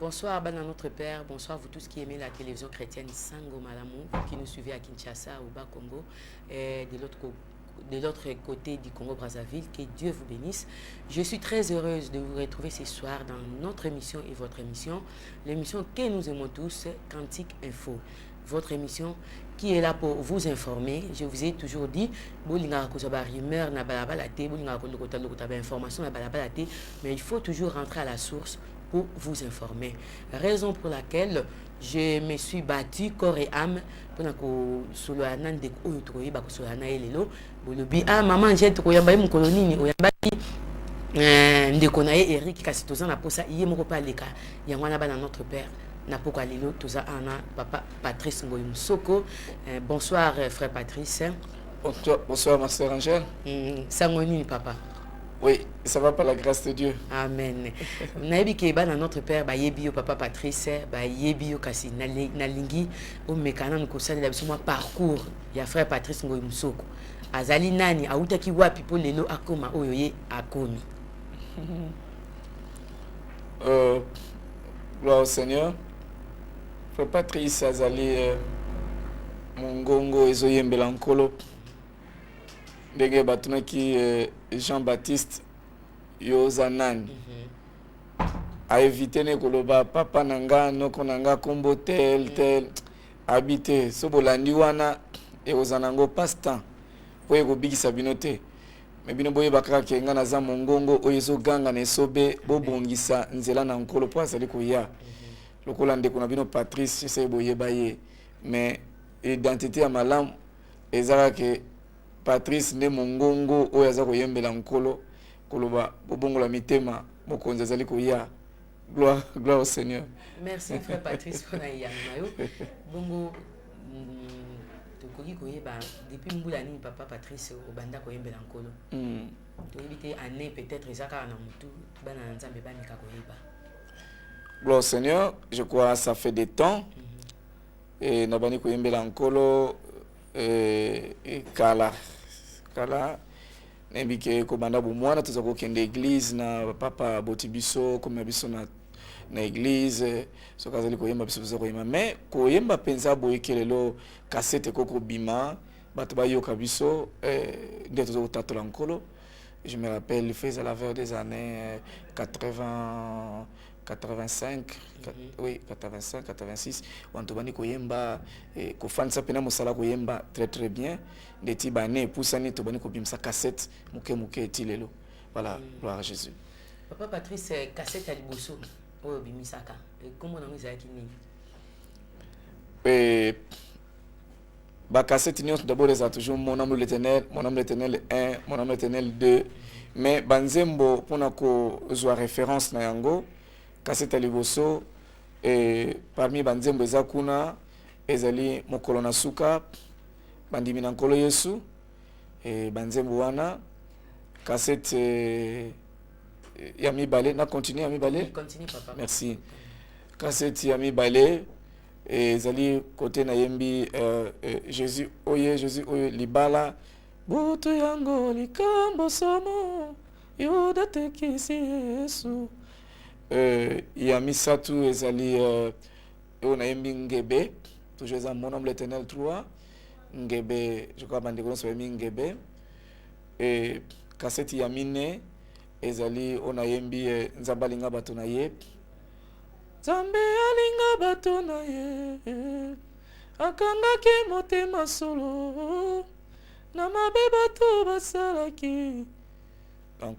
Bonsoir, Bana notre Père. Bonsoir, vous tous qui aimez la télévision chrétienne Sango Malamou, qui nous suivez à Kinshasa, au Bas-Congo, et de l'autre côté du Congo-Brazzaville. Que Dieu vous bénisse. Je suis très heureuse de vous retrouver ce soir dans notre émission et votre émission, l'émission que nous aimons tous, Cantique Info. Votre émission qui est là pour vous informer. Je vous ai toujours dit, mais il faut toujours rentrer à la source pour vous informer. Raison pour laquelle je me suis battu corps et âme pour que solo anande oyotroye ba solo anaelelo bolobi ah maman j'ai to yamba mu kolonini oyambaki ndeko na ye Eric kasi toza na posa iye moko pa leka yangwana ba na notre père na poko lelo toza ana papa Patrice Ngoyi Musoko. Bonsoir frère Patrice. Bonsoir ma sœur Angèle. Sangoni papa. Oui, ça va par la grâce de Dieu. Amen. Nayebi ke ba na notre père ba yebi papa Patrice ba yebi kasi na lingi o mekana ko salela biso parcours ya frère Patrice Ngoyi Musoko. Azali nani autaki wapi po lelo akoma oyo ye akomi. Gloire au Seigneur. Frère Patrice azali mongongo ezoyembela nkolo. Ndenge batunaki Jean-Baptiste Yozanani a évité ne koloba papa nanga noko nanga kombo tel habité sobolandi wana e ozanango passe-temps po ekobikisa bino te me bino boyeba kaka ke nga naza mongongo oyo ezoganga na esobe bobongisa nzela na nkolo po azali koya lokola ndeko na bino Patrice ese boyeba ye mais identité ya malamu ezaka ke Patrice ne mongongo oyo aza koyembela nkolo koloba bobongola mitema mokonzi azali koya. Gloire au Seigneur. Merci frère Patrice pour la yamayo. Bongo tokoki koyeba depuis mbula ni papa Patrice obanda koyembela nkolo. To éviter année peut-être ezaka na mutu bana nzambe banika koyeba. Gloire au Seigneur, je crois ça fait des temps et nabani koyembela nkolo kala nembike ko banda bu mwana tuza ko kende église na papa botibiso comme biso na église so kazali ko yemba biso ko yemba mais ko yemba penza boyekelelo cassette ko bima bato ba yoka biso ndeto zo tatola nkolo. Je me rappelle faisait la vers des années 80 85 oui 85 86 wantobani koyemba ko fansa pena mosala koyemba très bien ndeti bane pusani tobani ko bimsa cassette muke tilelo. Voilà, gloire à Jésus. Papa Patrice cassette à liboso oyo bimisaka comment na misa kini ba cassette ni d'abord les a toujours mon âme l'éternel 1 mon âme l'éternel 2 mais banzembo pona ko zo référence na yango cassette liboso et parmi banzembo ezakuna ezali mokolo na suka bandimi na nkolo Yesu et banzembo wana cassette ya mibale na continue ya mibale. Continue papa. Merci. Cassette ya mibale ezali côté na yembi Jésus oye libala butu yango likambo somo yoda tekisi Yesu. Ya misatu ezali on a yembi ngebe toujours ça mon nom l'éternel 3 ngebe je crois bande kono so yembi ngebe et cassette ya mine ezali on a yembi nzabalinga bato na ye Zambe alinga bato na ye akangaki motema solo na mabe bato basalaki. Donc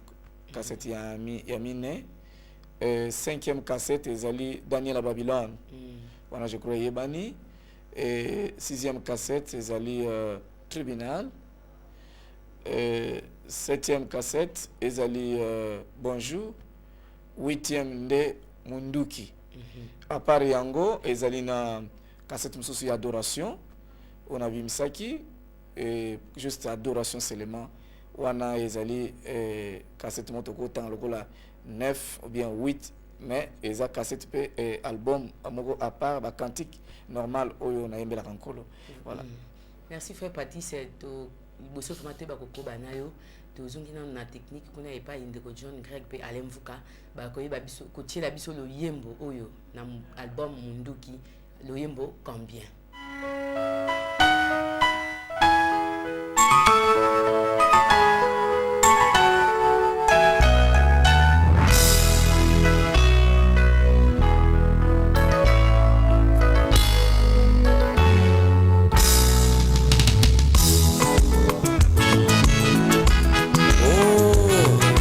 cassette ya mine 5e cassette ezali Daniel à Babylone. Voilà, je crois yebani. Et 6e cassette ezali Tribunal. 7e cassette ezali Bonjour. 8e nde Munduki. À part yango ezali na cassette mususu ya Adoration. On a bimisaki et juste Adoration seulement. Wana ezali cassette motoko tan lokola 9 ou bien 8 mais eza cassette pe album amoko à part ba cantique normal oyo na yembela kankolo. Voilà. Merci frère Patrice to boso famate ba kokoba nayo tozongi nano na technique kuna epai ndeko John Greg pe Alain Mvuka bakoyeba biso kotiela biso loyembo oyo na album Munduki loyembo combien.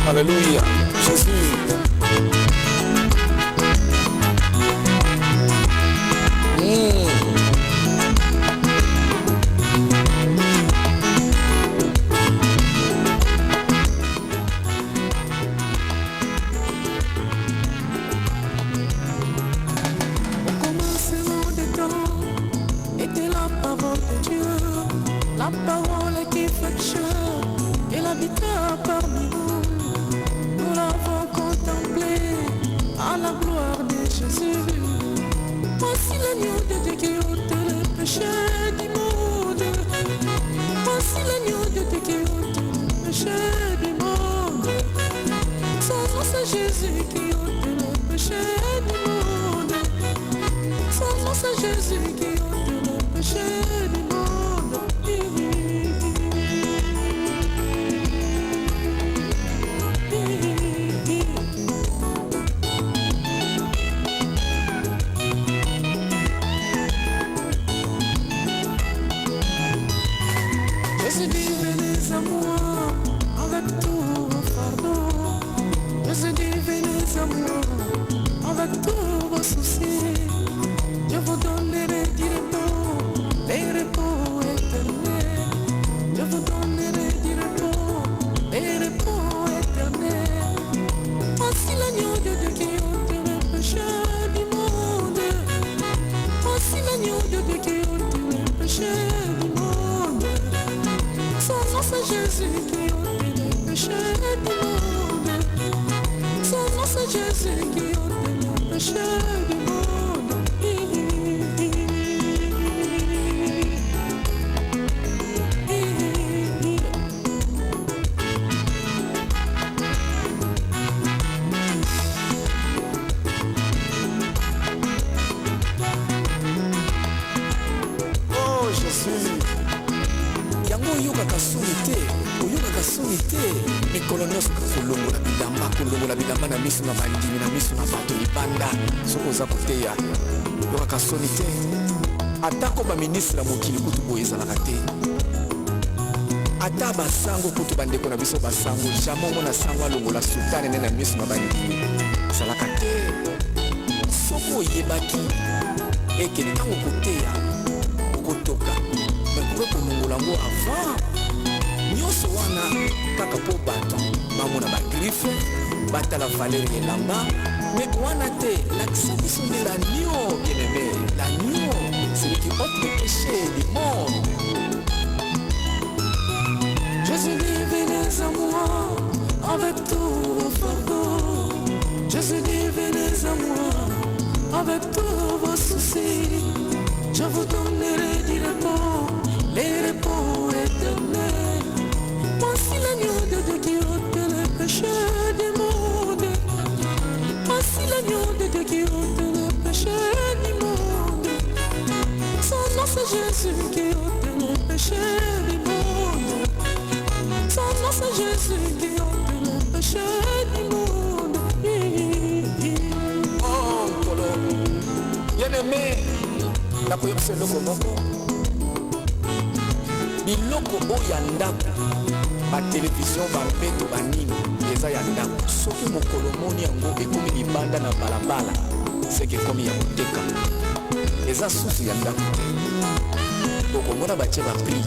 Alléluia, Jésus. Au commencement des temps était la parole de Dieu, la parole qui fait chair, elle habita parmi nous. Nous l'avons contemplé à la gloire de Jésus. Voici l'agneau de Dieu qui ôte le péché du monde. Voici l'agneau de Dieu qui ôte le péché du monde. Son nom c'est Jésus qui ôte le péché du monde. Son nom c'est Jésus qui ôte le péché du monde. Jésus dit venez à moi avec tout vos fardeaux. Jésus dit venez à moi avec tous vos soucis. Je vous donnerai du repos, les repos éternels. Je vous donnerai du repos, les repos éternels. Voici l'agneau de Dieu qui ôte le péché du monde. Voici l'agneau de Dieu qui ôte le péché du monde. Son nom c'est Jésus qui ôte le péché du monde. Son nom c'est Jésus qui ôte le péché du monde. Oh Jésus. Yango oyokaka soni te, oyokaka soni te. Mikolo nyonso kolongola bilamba na miso na bandimi na miso na bato libanda. Soko oza koteya oyokaka soni te. Atako baministre ya mokili kutu boye ezalaka te. Ata basango kutu bandeko na biso basango jamai omona sango alongola sultane nde na miso na bandimi ezalaka te. Soko oyebaki eke ntango koteya okotoka mekoke konongola yango avant nyonso wana kaka mpo bato bamona bagrife batala valeur ya elamba mais wana te lakisa biso nde l'agneau bien-aimé. L'agneau celui qui ôte le péché du monde. Jésus dit venez à moi avec tous vos fardeaux. Jésus dit venez à moi avec tous vos soucis. Je vous donnerai du repos, les repos éternels. Voici l'agneau de Dieu qui ôte le péché du monde. Voici l'agneau de Dieu qui ôte le péché du monde. Son nom c'est Jésus qui ôte le péché du monde. Son nom c'est Jésus qui ôte le péché du monde. Oh Nkolo bien-aimé, nakoyebisa eloko moko. Biloko oyo ya ndako batelevizio bampeto banini eza ya ndako. Soki mokolo moni yango ekomi libanda na balabala seke ekomi ya koteka eza susu ya ndako te. Okomona batie bapri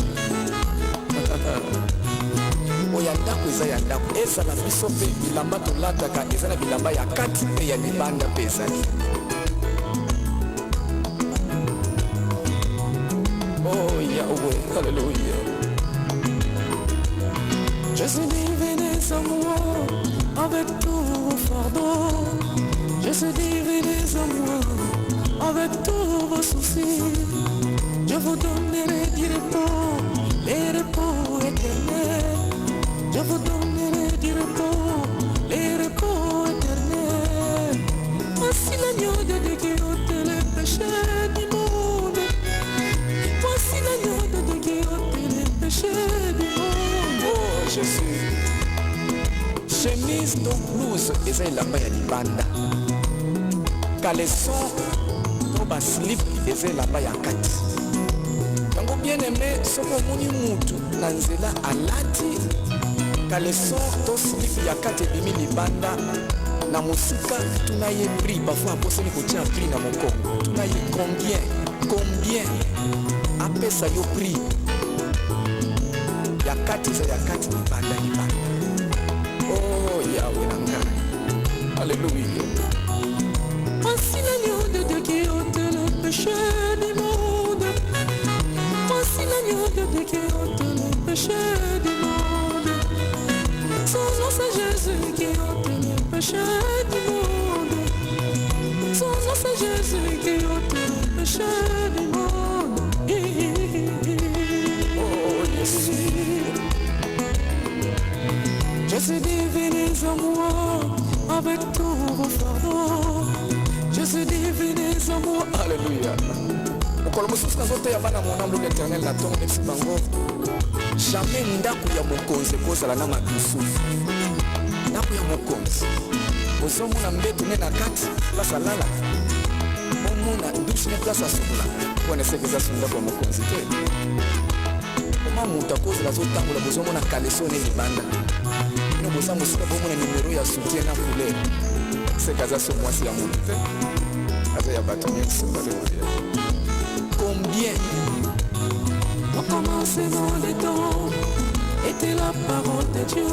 oyo ya ndako eza ya ndako. Ezala biso mpe bilamba tolataka eza na bilamba ya kati mpe ya libanda mpe ezali. Oh Yahweh, alléluia. Jésus dit venez à moi avec tous vos fardeaux. Jésus dit venez à moi avec tous vos soucis. Je vous donnerai du repos, les repos éternels. Je vous donnerai du repos, les repos éternels. Voici l'agneau de Dieu qui ôte les péchés du monde. Voici l'agneau de Dieu qui ôte les péchés du monde. Oh Jésus. Chemise donc blouse eza elamba ya libanda. Caleçon to ba slip eza elamba ya kati. Yango bien aimé soko omoni mutu na nzela alati caleçon to slip ya kati ebimi libanda na mosika tuna ye prix parfois aposani kotia prix na mokongo tuna ye combien apesa yo prix ya kati eza ya kati libanda. Oh Yahweh Nangai. Alléluia. Voici l'agneau de Dieu qui ôte le péché du monde. Voici l'agneau de Dieu qui ôte le péché du monde. Son nom c'est Jésus qui ôte le péché du monde. Son nom c'est Jésus qui ôte le péché du monde. Oh Jésus. Jésus dit venez à moi avec tous vos fardeaux. Jésus dit venez à moi. Alléluia. Mokolo mosusu nazoteya bana monambo l'éternel na ntongo neti bango jamais ndako ya mokonzi ekozala na madusu. Ndako ya mokonzi ozomona mbeto ne na kati place alala omona dushe ne place asokola wana eseke eza so ndako ya mokonzi te. Koma moto akozala azotambola bozomona caleçon ne libanda ino boza mosika bomona numero ya soutien na couleur seke aza so mwasi ya moto te aza ya bato nyonso. Combien Au commencement des temps était la parole de Dieu,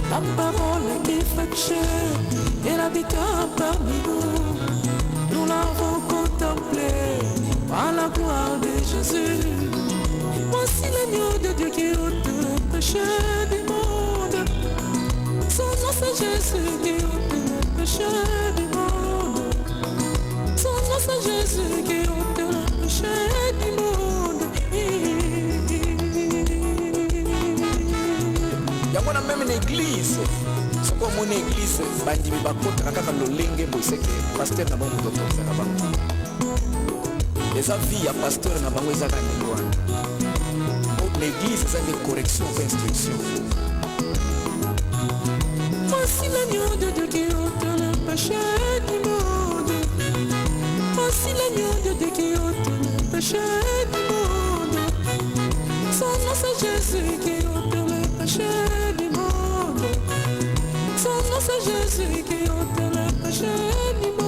la parole qui fait chair, elle habita parmi nous. Nous l'avons contemplé par la gloire de Jésus. Voici l'agneau de Dieu qui ôte le péché du monde. Son nom c'est Jésus qui ôte le péché du monde. Son nom c'est Jésus qui ôte le péché du monde. yango na meme na église soko omoni église bandimi bakotaka kaka lolenge boiseke paster na bango totozaka bango eza vie ya paster na bango ezaka ndenge wana. L'église eza de correction mpe instruction. Voici l'agneau de Dieu qui ôte le péché du monde. Voici l'agneau de Dieu qui ôte le péché du monde. Son nom c'est Jésus qui ôte le péché du monde. Son nom c'est Jésus qui ôte le péché du monde.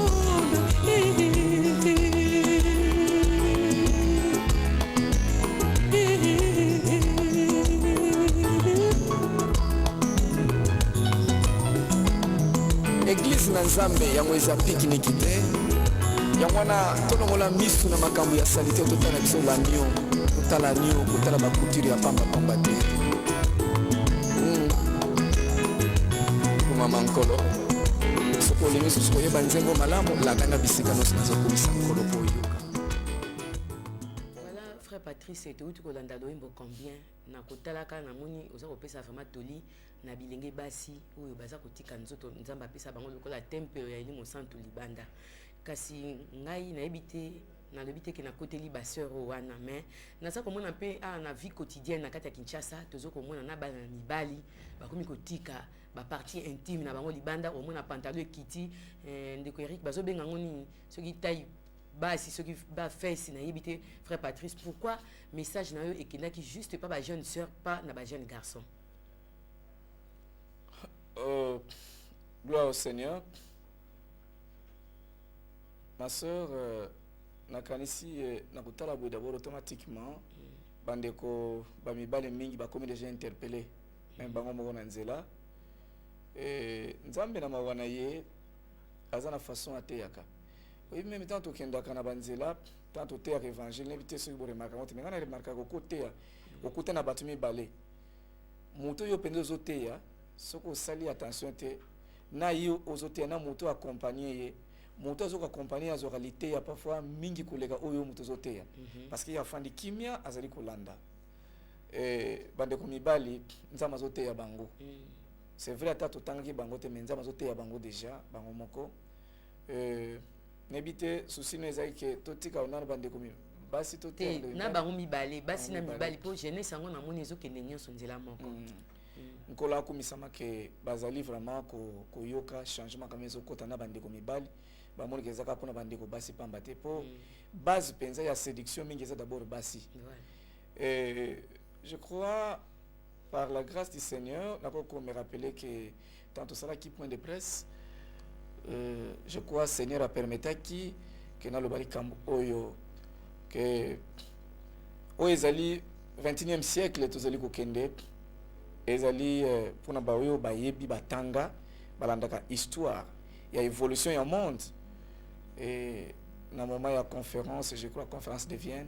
Église na nzambe yango eza pikiniki te yango wana tolongola misu na makambo ya salite totala biso lanio totala nio kotala bakutiri ya pambapamba te komama nkolo soki olingi susu koyeba nzembo malamu lakanga bisika nyonso nazokomisa nkolo po oyoka. Voilà, frère Patrice touti kolanda loyimbo combien na kotalaka namoni oza kopesa vraiment toli na bilenge basi oyo baza kotika nzoto nzambe apesa bango lokola tempelo ya elimo santu libanda kasi ngai nayebi te nalobi te ke nakoteli baseur oyo wana mais naza komona mpe na vie quotidienne na kati ya Kinshasa tozo komona na bana na mibali bakomi kotika bapartie intime na bango libanda omona pantalon ekiti ndeko Eric bazobenga ngo nini soki taille basi soki ba fesse nayebi te frère Patrice pourquoi message na yo ekendaki juste pas ba jeune sœur pas na ba jeune garçon. Gloire au Seigneur. Ma sœur, nakanisi nakutala boye d'abord automatiquement bandeko bamibale mingi bakomi déjà interpellé même bango moko na nzela nzambe na mawana ye aza na façon ateyaka oui même tant tokendaka na banzela tant toteyaka évangile nebi te soki boremarka mote menga na remarkaka okoteya okuta na bato mibale moto oyo mpenza ozoteya soki osali attention te na yo ozoteya na moto accompagné ye moto azoka accompagné azoka liteya parfois mingi koleka oyo moto ozoteya parce que afandi kimia azali kolanda bandeko mibali nzambe azoteya bango. C'est vrai ata totangaki bango te mais nzambe azoteya bango déjà bango moko. Nebite souci no ezali ke totika onana bandeko basi toteya na bango mibali basi na mibali po jeunesse yango na moni ezokende nyonso nzela moko. Nkola akumisama ke bazali vraiment koyoka changement kama ezokota na bandeko mibali bamoni ke ezaka mpona bandeko basi pamba te po base penza ya séduction mingi eza d'abord basi. Je crois par la grâce du Seigneur nakoko me rappeler que tant cela qui point de presse je crois Seigneur a permetaki que na lobali kambo oyo que ezali 21e siècle tozali kokende ezali pona ba oyo bayebi batanga balandaka histoire ya évolution ya monde et na moment ya conférence je crois conférence de Vienne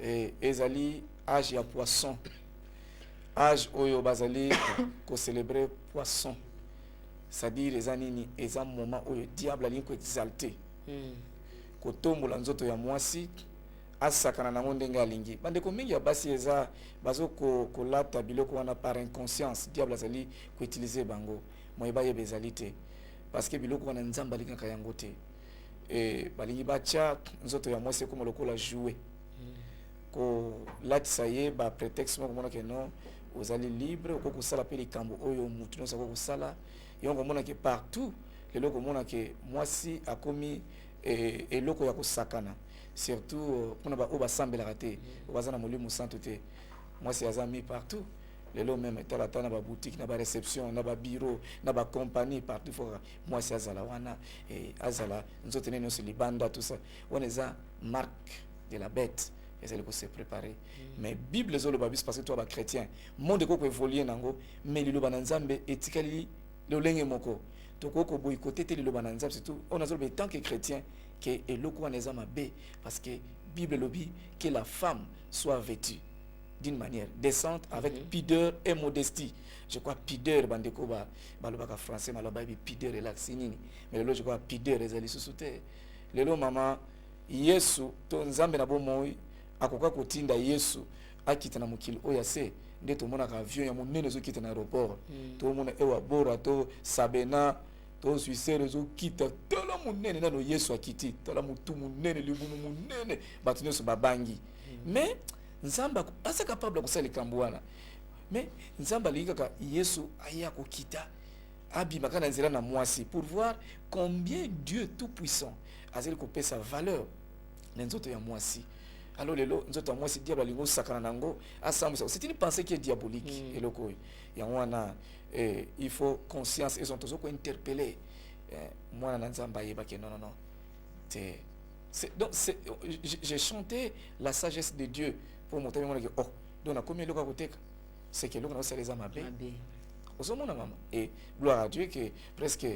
et ezali âge ya poisson âge oyo bazali ko célébrer poisson c'est-à-dire ezanini eza moment oyo diable ali ko exalter ko tombola nzoto ya mwasi asakana na monde ndenge alingi bandeko mingi ya basi eza bazo ko lata biloko wana par inconscience diable azali ko utiliser bango moyeba yebe ezali te parce que biloko wana nzamba lingaka yango te et balingi bacha nzoto ya mwasi ko lokola jouer ko latisa ye ba prétexte moko mona ke non ozali libre ko kusala pe likambo oyo mutu no sako kusala yongo mona ke partout leloko mona ke mwasi akomi eloko ya kusakana surtout pona ba oba sambela te bazana molimo santo te mwasi azami partout lelo même talata na ba boutique na ba réception na ba bureau na ba compagnie partout faut mwasi azala wana azala nzote neno se libanda tout ça on eza marque de la bête et c'est le se préparer mais bible zo le babis parce que toi ba chrétien monde ko évoluer nango mais lilo bananzambe etikali le lenge moko to ko boycotter te lilo bananzambe surtout on a zo be tant que chrétien que eloko wana ezama be parce que bible lobi que la femme soit vêtue d'une manière décente avec pudeur et modestie. Je crois pudeur bandeko ba lobaka français maloba bi pudeur relax nini mais lelo je crois pudeur ezali susute lelo mama Yesu to nzambe na bomoi akoka kotinda Yesu akita na mokili oya se nde to mona ka avion ya monene zo kita na aéroport to mona ewa bora to sabena to suisere zo kita tala monene na no Yesu akiti tala mutu monene libumu monene batu nyoso babangi mais nzamba asa capable ko sala likambo wana mais nzamba lingaka Yesu aya ko kita abima kana nzela na mwasi pour voir combien Dieu tout puissant azeli ko pesa valeur na nzoto ya mwasi. Alors lelo nzoto ya mwasi diable alingo sakana nango asambusa c'est une pensée qui est diabolique eloko ya wana il faut conscience et sont toujours ko interpeller moi na nzamba yeba ke non donc j'ai chanté la sagesse de Dieu pour montrer que oh donc na combien loko koteka c'est que loko na ça les amabe osomona mama et gloire à Dieu que presque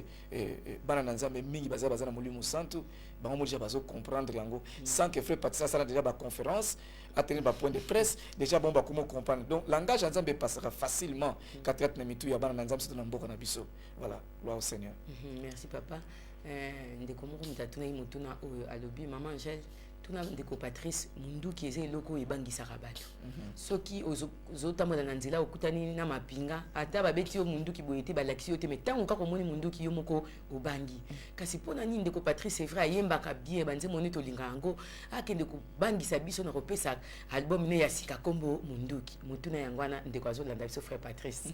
bana nzambe mingi baza na molimo santo bango déjà bazo comprendre yango sans que frère Patricia ça déjà ba conférence à tenir ba point de presse déjà bon ba comment comprendre donc langage nzambe passera facilement quand traite na mitu ya bana nzambe surtout na mboka na biso voilà gloire au Seigneur. Merci papa. Ndeko moko mtatuna imutuna oyo alobi maman Angèle tuna ndeko Patrice mundu ki eze eloko ebangisaka bato soki ozotambola na nzela okutani na mapinga ata babeti yo mundu ki boyete balakisi yo te mais tango kaka omoni mundu ki yo moko obangi kasi mpona nini ndeko Patrice c'est vrai ayembaka bien banze moni tolinga yango akende kobangisa biso na kopesa album ne ya sika kombo munduki mutuna yango wana ndeko azolanda biso frère Patrice.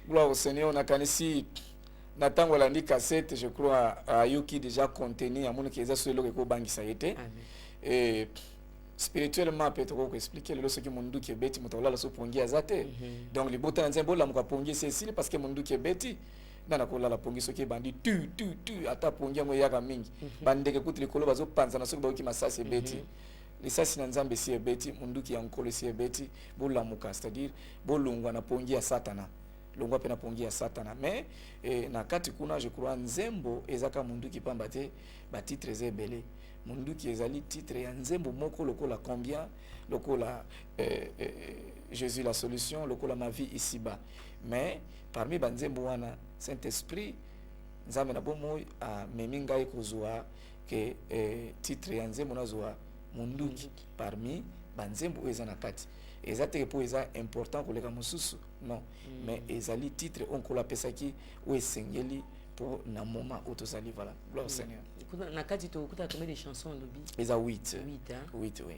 Gloire au Seigneur. On a kanisi natango landi cassette je crois ayuki déjà contenu amone ki eza solo ko bangisa yete et spirituellement peut-être ko expliquer le ce qui mundu ki beti mutawala la so pongi azate donc les botans nzembo la muka pongi c'est parce que mundu ki beti nana ko la pongi so ki bandi tu ata pongi ngo yaka mingi bandeke kuti likolo bazo panza na so ba ki masasi beti lisasi na nzambe si beti mundu ki yankolo si beti bola muka c'est-à-dire bolungwa na pongi ya satana longwa pena pongi ya satana mais na kati kuna je crois nzembo ezaka mundu ki pamba te ba titre ezebele mundu ki ezali titre ya nzembo moko lokola combien lokola Jésus la solution lokola ma vie ici-bas mais parmi ba nzembo wana Saint-Esprit nzambe na bomo a meminga ekozwa ke titre ya nzembo na zoa mundu ki parmi banzembo oyo eza na kati eza te po eza important koleka mosusu non mais ezali titre onkolo apesaki oyo esengeli pour na moment où tozali voilà gloire au Seigneur. Na kati to kuta combien de chansons lobi? Eza 8. 8 hein. 8 oui.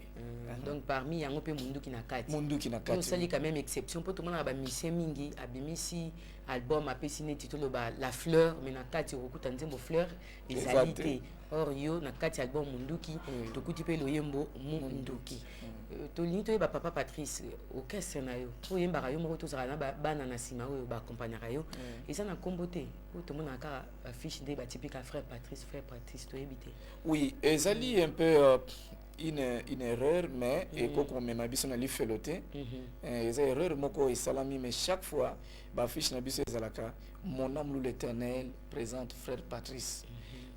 Donc parmi yango pe munduki na kati. Munduki na kati. On sali quand même exception pour tout le monde ba musicien mingi abimisi album apesi ne titolo ba La Fleur mais na kati okuta nzembo Fleur ezalité. Or yo na kati album munduki to kuti pe loyembo munduki. To linto ba papa Patrice orchestre na yo. Po yemba yo moko to zala na bana na sima oyo ba accompagner yo. Eza na kombote. Pour tout le monde a affiche des typique frère Patrice to éviter. Oui, ezali un peu une erreur mais et qu'on même biso na li feloté. Eza erreur moko et salami mais chaque fois ba affiche na biso ezalaka mon âme l'Éternel présente frère Patrice.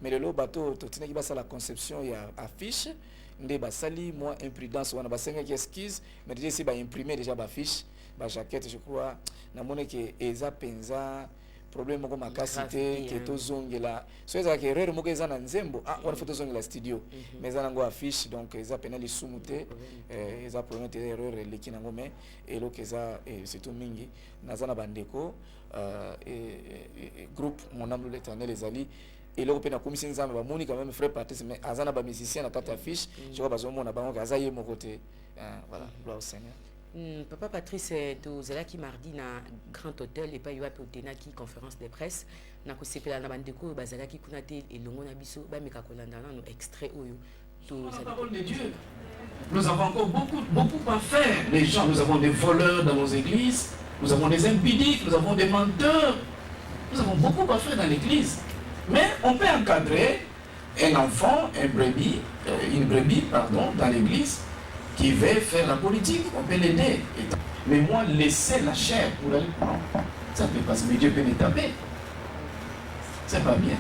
Mais le lo bateau to tina ki ba la conception ya affiche nde ba sali moi imprudence wana ba senga ki esquisse mais déjà si ba imprimer déjà ba affiche ba jaquette je crois na mone que eza penza problème moko makasi te ke tozongela so eza ke erreur moko eza na nzembo wana faut tozongela studio mais eza nango affiche donc eza pena lisumu te eza problème te erreur eleki nango mais eloko eza surtout mingi naza na bandeko groupe mon âme l'Éternel ezali eloko pe na komisi nzambe bamoni quand même frère Patrice mais aza na ba musicien na kati affiche je crois bazomona bango aza ye moko te voilà gloire au Seigneur. Papa Patrice tozalaki mardi na Grand Hôtel et pas yo ape otenaki conférence de presse na kosepela na bandeko oyo bazalaki kuna te elongo na biso bameka kolanda nano extrait oyo la parole de Dieu. Nous avons encore beaucoup à faire. Les gens, nous avons des voleurs dans nos églises, nous avons des impudiques, nous avons des menteurs, nous avons beaucoup à faire dans l'église. Mais on peut encadrer un enfant, une brebis, dans l'église qui veut faire la politique, on peut l'aider. Mais moi, laisser la chair pour aller, non, ça peut passer, mais Dieu peut me taper. C'est pas bien.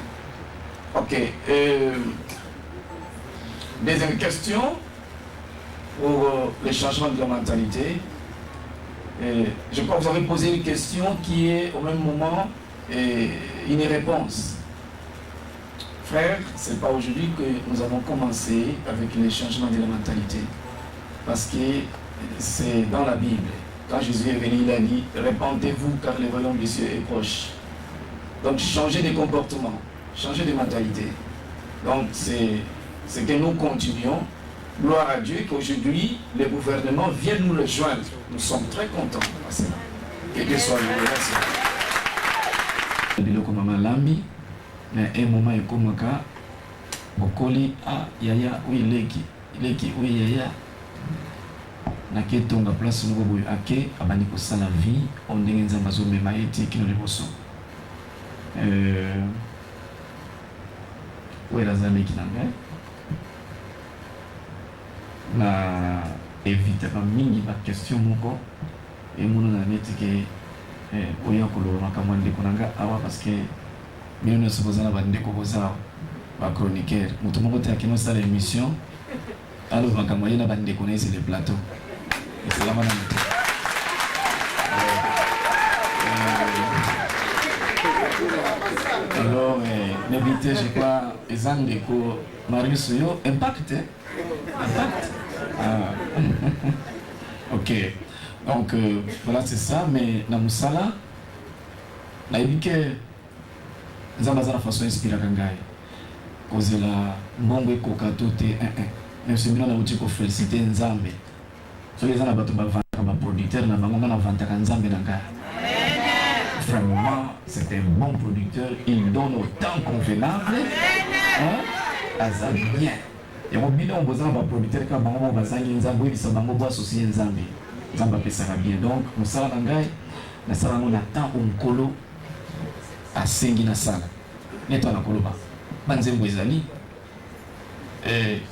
Ok. Deuxième question pour le changement de la mentalité. Je crois que vous avez posé une question qui est au même moment une réponse. Frère, c'est pas aujourd'hui que nous avons commencé avec le changement de la mentalité. Parce que c'est dans la Bible. Quand Jésus est venu, il a dit « Répandez-vous car le royaume des cieux est proche ». Donc changer de comportement, changer de mentalité. Donc c'est que nous continuons. Gloire à Dieu qu'aujourd'hui, le gouvernement vient nous rejoindre. Nous sommes très contents. Que Dieu soit loué. Merci. Mais un moment il comme ça bokoli yaya oui leki oui yaya na ketonga place ngo boyo ake abani ko sala vie on ndenge nzamba zo mema eti kino liboso ouais la zame qui nanga na éviter pas mingi ba question moko et mon na neti ke oya ko lo makamwande kunanga awa parce que mais nous sommes dans la bande de Koboza, la chroniqueur. Nous sommes à nos salles d'émission. Alors, on va moyen la bande de connaître les plateaux. C'est la madame. Alors, n'évitez, je crois, les angles de Marius Yo, impact. Ok. Donc, voilà, c'est ça. Mais dans Moussala, on a dit que nzamba za façon inspira kangai kozela mbongo ekoka tote mais c'est bien na uti ko féliciter nzambe so les ana bato ba vendre ba producteur na bango na vendre ka nzambe na ngai vraiment c'est un bon producteur il donne autant convenable aza bien et mon bilan on besoin ba producteur ka bango ba zangi nzambe bi sa bango bo associer nzambe nzamba pesa bien donc musala na ngai na sala mo na temps onkolo asengi na sala neto na koloba banzembo ezali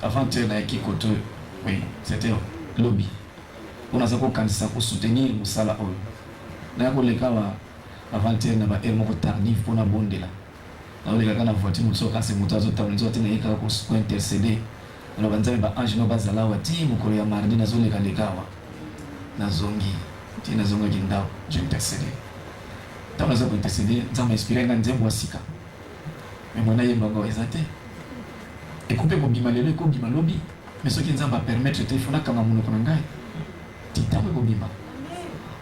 avant de na kikoto oui c'était lobby on a zako kanisa ko soutenir musala oyo na ko leka ba avant de na ba moko tardif pour na bondela na oleka kana voiture muso ka se mutazo tawnzo tina yeka ko intercéder na banzembe ba ange no bazala wati mukolo ya mardi na zoleka lekawa na zongi tina zonga kindao je intercéder dans les autres intercédés, ça m'a inspiré dans des bois sika. Mais mon aïe m'a dit, et coupé mon bimalé, le coup bimalobi. mais ce qui nous va permettre de faire comme mon okonangai titabe bobima.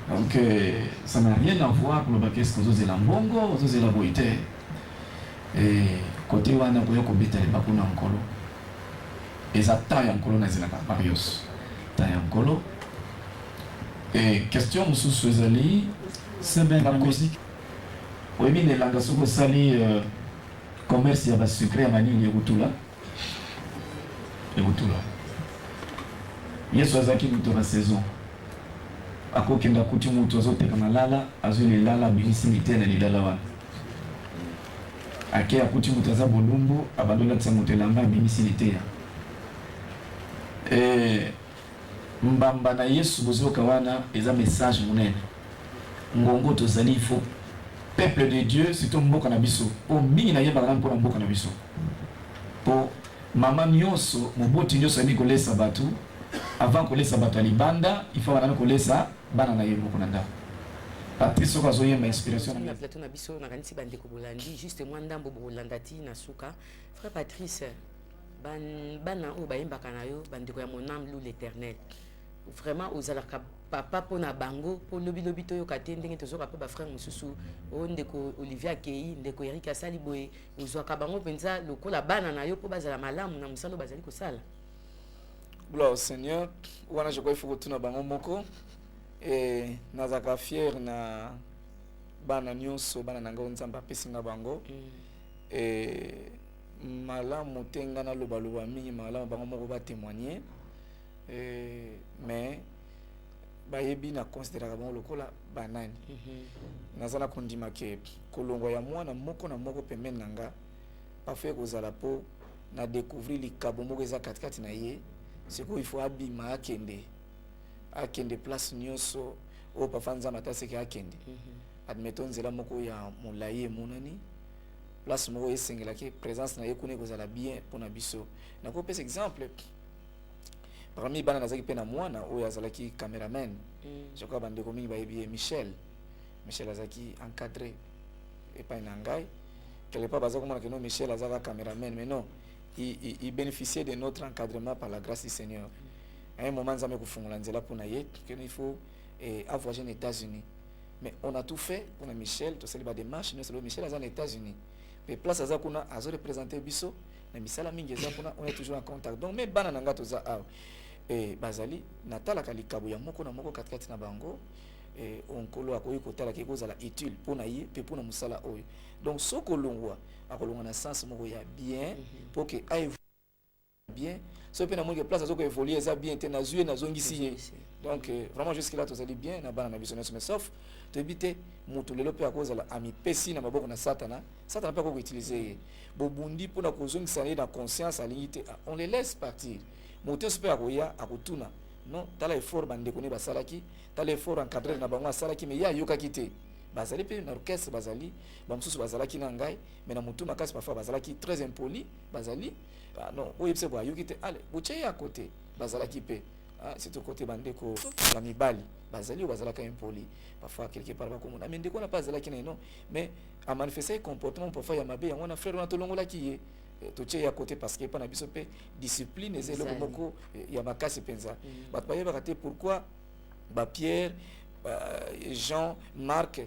Donc ça n'a rien à voir pour le qu'est-ce que vous avez la mbongo, vous avez la boité. Et côté wana boyo ko betale bakuna nkolo. Ezata ya nkolo na zina ka marios. Ta ya nkolo. Et question mususu ezali c'est bien la musique. Oui, mais les langues sont sali commerce ya ba sucre ya manini yekutula. Yekutula. Yesu azaki muto ba saison. Akokenda kuti muto azoteka malala, azuli lala binisi mitene lilala wana. Ake akuti muto aza bolumbu, abadola tsa muto elamba binisi liteya. Mbamba na Yesu bozoka wana eza message munene. Ngongo tozali il faut peuple de Dieu surtout mboka na biso po mingi na yeba kana mpo na mboka na biso po mama nyonso moboti nyonso ani kolesa batu avant kolesa batu libanda il faut wana kolesa bana na yebo kuna nda Patrice soka zoye ma inspiration na plateau na biso na kanisi bande ko bolandi juste moi ndambo bolandati na suka frère Patrice bana o bayemba kana yo bande ko ya mon âme loue l'Éternel vraiment aux alaka papa pona bango po lobi lobi to yokate ndenge tozoka pe ba frère mususu o ndeko Olivier Akei ndeko Eric Asali boye ozwaka bango penza lokola bana na yo po bazala malamu na musalo bazali kosala. Gloire au Seigneur. Wana je crois il faut tuna bango moko et nazaka fier na bana nyonso bana nanga nzamba pesinga bango et malamu tenga na loba loba mingi malamu bango moko ba témoigner. Mais bayebi na considérer bango lokola banani nazana kondima ke kolongo ya mwana moko na moko pembeni nanga parfait kozala po na découvrir likabo moko eza katikati na ye siko il faut abima akende place nyonso o parfois nzamba taseke akende admettons nzela moko ya molayi emonani place moko esengelaki présence na ye kuna kozala bien mpona biso nakopesa exemple. Parmi bana nazaki pena mwana oyo azalaki cameraman je crois bandeko mingi bayebi Michel azaki encadré epai na ngai quelque part baza komona que non Michel azaka cameraman mais non il bénéficiait de notre encadrement par la grâce du Seigneur. À un moment nzambe kofungola nzela pona ye que il faut voyager aux États-Unis mais on a tout fait pour Michel to sali ba démarche nous c'est Michel azana aux États-Unis mais place aza kuna azo représenter biso na misala mingi eza kuna on est toujours en contact donc mais bana nanga toza bazali natala kalikabo ya moko na moko katikati na bango onkolo akoyi kotala ke kozala utile pona ye pe pona musala oyo donc soko longwa akolongwa na sens moko ya bien pour que aille bien so pe na moko place azoko évoluer ça bien te na zué na zongisi ye donc vraiment jusque là tozali bien na bana na biso mais sauf to bité mutu lelo pe akozala ami pesi na maboko na satana pe ko utiliser bobundi pona kozongisa ye na conscience alingi on les laisse partir. Moto super akoya akotuna non tala effort bande koni basalaki tala effort encadré na bango asalaki mais ya yoka kité bazali pe na orchestre bazali bamususu bazalaki na ngai mais na mutu makasi parfois bazalaki très impoli bazali non oyebse bo ayoki te allez boche ya côté bazalaki pe c'est au côté bande ko la mibali bazali bazalaka impoli parfois quelque part ba komona mais ndeko na pas bazalaki na non mais a manifester comportement parfois ya mabe yango na frère na tolongola ki ye toche ya côté parce que pas na biso pe discipline ezelo moko ya makasi penza bat baye bakate pourquoi ba Pierre Jean Marc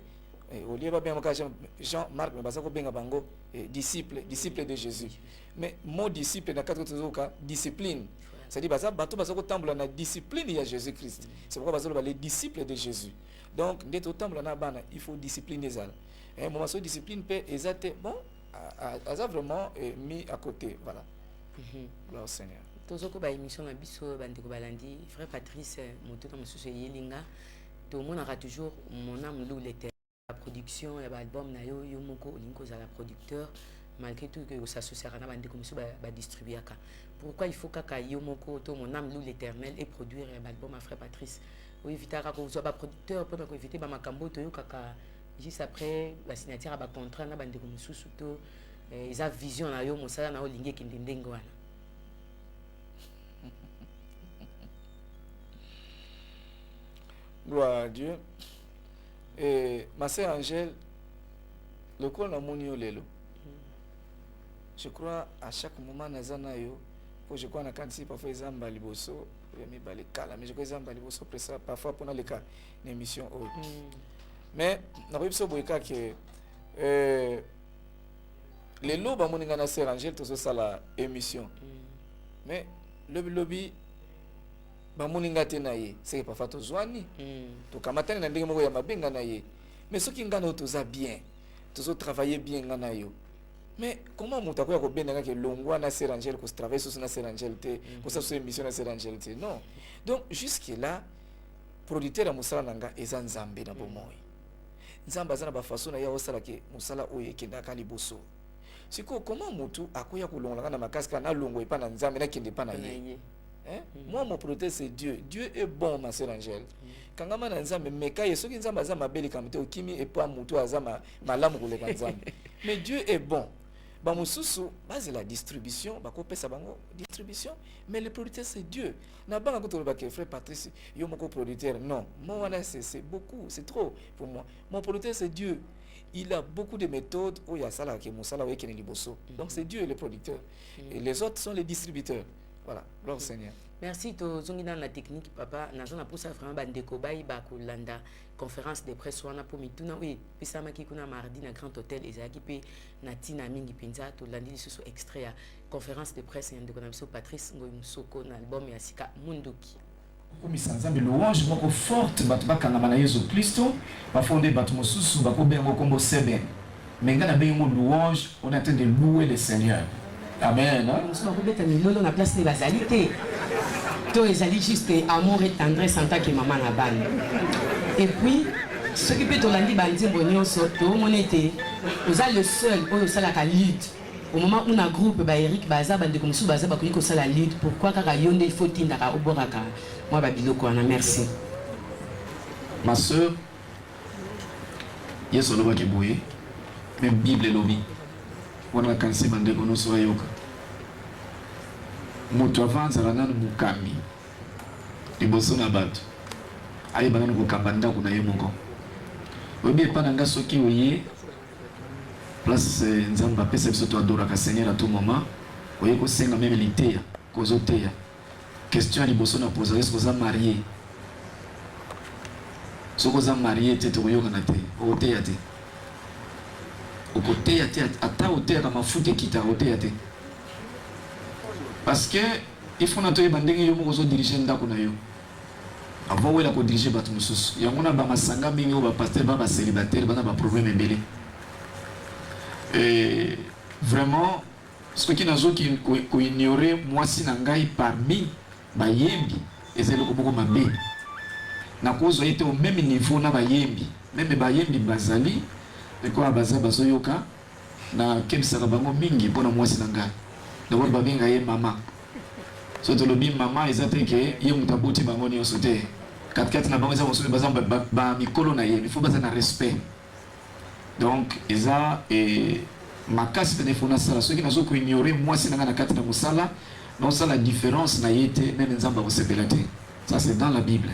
Olivier ba bien makasi Jean Marc mais bazako benga bango disciple de Jésus mais mot disciple na quatre autres discipline c'est-à-dire baza bato bazako tambola na discipline ya Jésus Christ c'est pourquoi bazalo ba les disciples de Jésus donc ndeto tambola na bana il faut discipline ezala moment so discipline pe ezate bon a vraiment mis à côté voilà. Gloire au Seigneur. Tozoko ba émission na biso bande ko balandi frère Patrice moto na mususu yelinga to monaka toujours mon âme loue l'Éternel la production ya ba album na yo moko olingo za la producteur malgré tout que ça s'associe na bande ko mususu ba distribuer ka pourquoi il faut kaka yo moko to mon âme loue l'Éternel et produire ba album à frère Patrice o éviter ka ko zo ba producteur pour ko éviter ba makambo to yo kaka juste après la signature ba contrat na bande ko mususu to ils a vision na yo mosala na olingi kindendenge wana. Gloire à Dieu. Et ma sœur Angèle, le corps na moni lelo. Je crois à chaque moment nazana yo je crois na kanti parfois ezamba liboso ya mibale kala mais je crois ezamba liboso presa parfois pour les cas une émission mais na biso boyeka que les lobes moninga na Sœur Angèle tout ça la émission mais le lobby ba moninga te na ye c'est parfois to zwani to kamatana na ndenge moko ya mabenga na ye mais ce qui ngana to za bien to travailler bien ngana yo. Mais comment on t'a quoi bien que l'ongwa na Sœur Angèle qu'on travaille sur na Sœur Angèle pour ça sur émission na Sœur Angèle non donc jusque là producteur ya musala nanga eza nzambe na bomoyi nzamba zana ba façon na ya osala ke musala oye kenda ka liboso siko comment mutu akoya kulonga na makasi na longo epa na nzambe na kende pa na ye moi mon producteur c'est Dieu est bon ma Sœur Angèle kangama na nzambe meka yeso ki nzamba za mabeli kamte okimi epa mutu azama malamu koleka nzambe mais Dieu est bon. Bamususu, base la distribution, bakopesa bango distribution, mais le producteur c'est Dieu. Na banga koto ba frère Patrice, yo moko producteur. Non, moi c'est beaucoup, c'est trop pour moi. Mon producteur c'est Dieu. Il a beaucoup de méthodes où il y a ça là qui musala ou qui liboso. Donc c'est Dieu le producteur et les autres sont les distributeurs. Voilà, gloire au Seigneur. Merci to zongi dans la technique papa nazona pour ça vraiment bandeko bai ba kolanda conférence de presse wana pour mituna oui pisa maki kuna mardi na grand hôtel ezaki pe na tina mingi pinza to landi lisusu extrait ya conférence de presse ya ndeko na biso Patrice Ngoyi Musoko na album ya Sika Munduki komisa nzambe louange moko forte bato bakangama na Yesu Kristo bafonde bato mosusu bakobengo kombo seben menga na bengo louange on est en train de louer le Seigneur. Amen. Nous avons bêta milolo na place de basalité. To ezali juste amour et tendresse en tant que maman na bal. Et puis ce qui peut tolandi banzimbo nyonso to monete oza le seul oyo sala ka lead. Au moment où on a groupe ba Eric baza bande comme sous baza ba ko sala lead pourquoi kaka yonde il faut tinda ka oboraka. Moi ba biloko na merci. Ma sœur yeso loba ke boye même Bible lobi. Wana kansi bande kono so ayoka. Moto avanza la nanu mukambi liboso na bato ayi bananu kokamba ndako na ye moko oyebi epa na nga soki oye place nzambe apesa biso to adoraka Seigneur à tout moment oye kosenga meme liteya kozoteya question ya liboso na posa est-ce que oza marié soki oza marié te tokoyokana te okoteya te okoteya te ata oteyaka mafuta ekita oteya te parce que il faut na to bandenge yo moko zo diriger ndako na yo avant wela ko diriger bato mususu yango na ba masanga mingi o ba pasteur ba célibataire bana ba problème ebele et vraiment ce qui nazo ki ko ignorer moi si na ngai parmi ba yembi ezelo ko boko mabe na kozo ete au même niveau na ba yembi même ba yembi bazali de quoi baza bazo yoka na kemsa bango mingi pona moi si na ngai d'abord babenga ye mama soto lobi mama ezate ke ye mutabuti bango ni osote kat na bango za mosusu bazamba ba mikolo na ye il faut baza na respect donc eza makasi telefona sala soki nazo ko ignorer moi si na kati na musala non ça la différence na yete même nzamba kosepela te ça c'est dans la Bible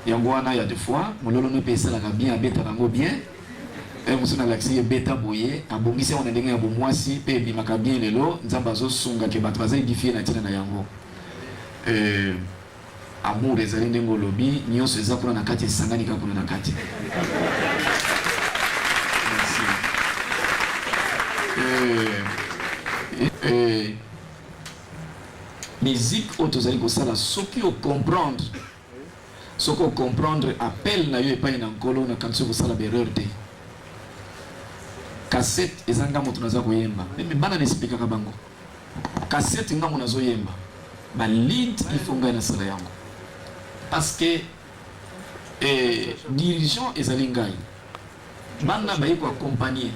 yango wana ya des fois mololo no pesa la bien abeta bango bien musuna laxi beta boye abongisi on ndenge ya bomwasi pe bimaka bien lelo nzamba zo sunga ke bato baza édifier na tina na yango amour ezali ndenge lobi nyonso eza kuna na kati esangani ka kuna na kati musique autozali ko sala soki o comprendre soko comprendre appel na yo epai na nkolo na kanso ko sala erreur te cassette ezanga moto naza koyemba meme bana n'expliquer bango cassette ngango nazo yemba ba lead il faut ngana sala yango parce que dirigeant ezali ngai bana ba yiko accompagner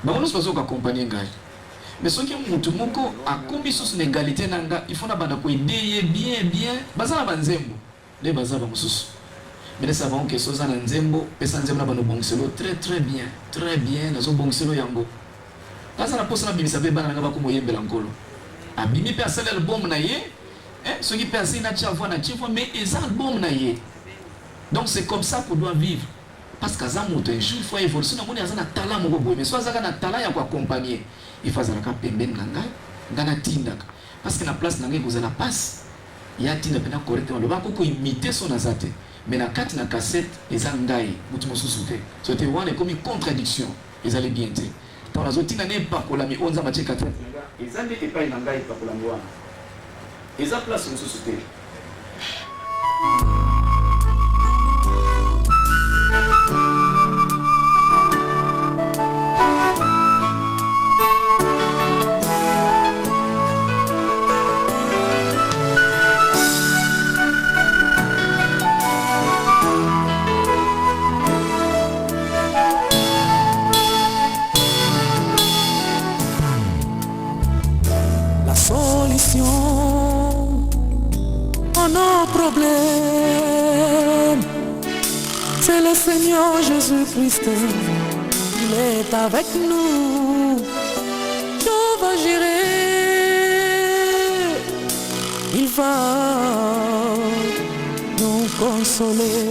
ba on se passe ko accompagner ngai mais soki mutu moko akombi sous l'égalité nanga il faut na bana ko aider bien bazana banzembo de bazaba mususu mais nous savons que Sosa Nzembo, Pesanzembo na bano bongselo très bien, nazo bongselo yango. Kaza na posa na bimisa be bana ngaba ko moyembela nkolo. Abimi pe asala album na ye, ce qui peut asina tchavwa na tchavwa mais ez album na ye. Donc c'est comme ça qu'on doit vivre. Parce que ça moto un jour il faut évoluer na moni azana talent moko boy mais soit azaka na talent ya ko accompagner. Il faut azala ka pembeni nanga, ngana tindaka parce que na place na ngai kozala passe ya tinda pena correctement le bako ko imiter son azate mais na kati na cassette eza ngai mutu mosusu te so te wana comme une contradiction ezali bien te tant nazo tinda ne pas ko la mi onza mache kati eza ndete pa na ngai pa ko la wana eza place mosusu te. Nos problèmes, c'est le Seigneur Jésus-Christ, il est avec nous, tout va gérer, il va nous consoler.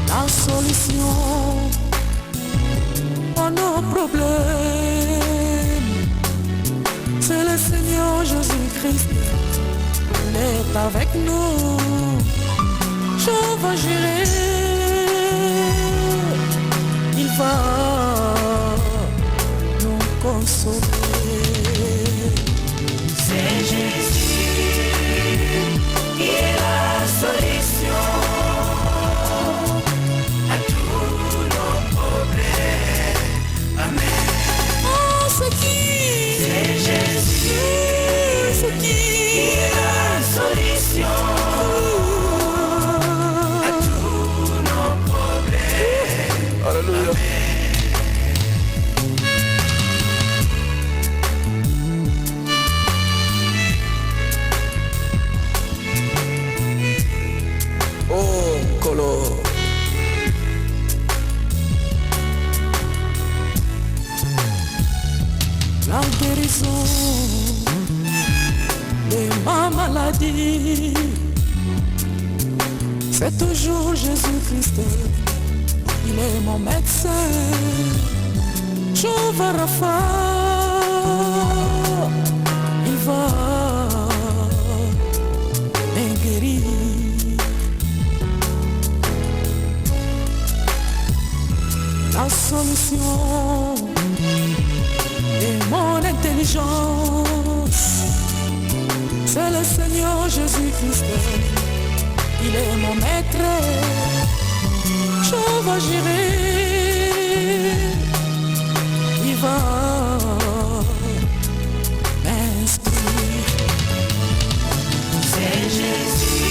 La solution à nos problèmes, c'est le Seigneur Jésus-Christ, il est avec nous, je vais gérer, il va nous consoler. C'est Jésus qui est la solution à tous nos problèmes. Amen. Oh, c'est qui? C'est Jésus, c'est qui est la solution à tous nos problèmes. Alléluia. Oh, color. La guérison de ma maladie, c'est toujours Jésus-Christ, il est mon médecin. Jehovah Rapha, il va me guérir. La solution et mon intelligence, c'est le Seigneur Jésus-Christ, il est mon maître, je vais gérer, il va m'instruire. C'est Jésus